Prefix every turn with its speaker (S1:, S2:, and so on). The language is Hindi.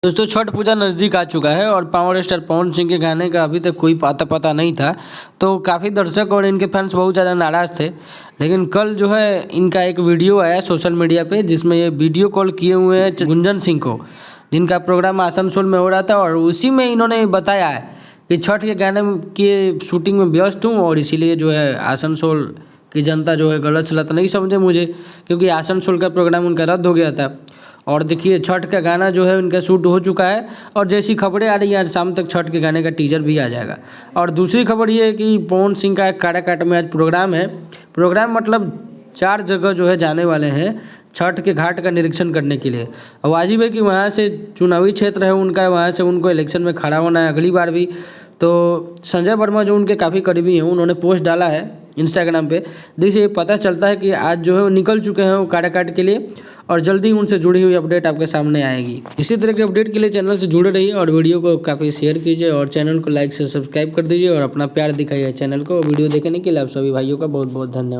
S1: दोस्तों छठ पूजा नज़दीक आ चुका है और पावर स्टार पवन सिंह के गाने का अभी तक कोई पता नहीं था। तो काफ़ी दर्शक और इनके फैंस बहुत ज़्यादा नाराज़ थे। लेकिन कल जो है इनका एक वीडियो आया सोशल मीडिया पे, जिसमें ये वीडियो कॉल किए हुए हैं गुंजन सिंह को, जिनका प्रोग्राम आसनसोल में हो रहा था। और उसी में इन्होंने बताया है कि छठ के गाने की शूटिंग में व्यस्त हूँ और इसीलिए जो है आसनसोल की जनता जो है गलत सलत नहीं समझे मुझे, क्योंकि आसनसोल का प्रोग्राम उनका रद्द हो गया था। और देखिए छठ का गाना जो है उनका शूट हो चुका है और जैसी खबरें आ रही हैं आज शाम तक छठ के गाने का टीजर भी आ जाएगा। और दूसरी खबर ये है कि पवन सिंह का एक काराकाट में आज प्रोग्राम है। प्रोग्राम मतलब 4 जगह जो है जाने वाले हैं छठ के घाट का निरीक्षण करने के लिए। और वाजिब है कि वहाँ से चुनावी क्षेत्र है उनका, वहाँ से उनको इलेक्शन में खड़ा होना है अगली बार भी। तो संजय वर्मा जो उनके काफ़ी करीबी हैं, उन्होंने पोस्ट डाला है इंस्टाग्राम पे, जिससे ये पता चलता है कि आज जो है वो निकल चुके हैं वो काराकाट के लिए और जल्दी उनसे जुड़ी हुई अपडेट आपके सामने आएगी। इसी तरह के अपडेट के लिए चैनल से जुड़े रहिए और वीडियो को काफ़ी शेयर कीजिए और चैनल को लाइक से सब्सक्राइब कर दीजिए और अपना प्यार दिखाइए चैनल को। वीडियो देखने के लिए आप सभी भाइयों का बहुत बहुत धन्यवाद।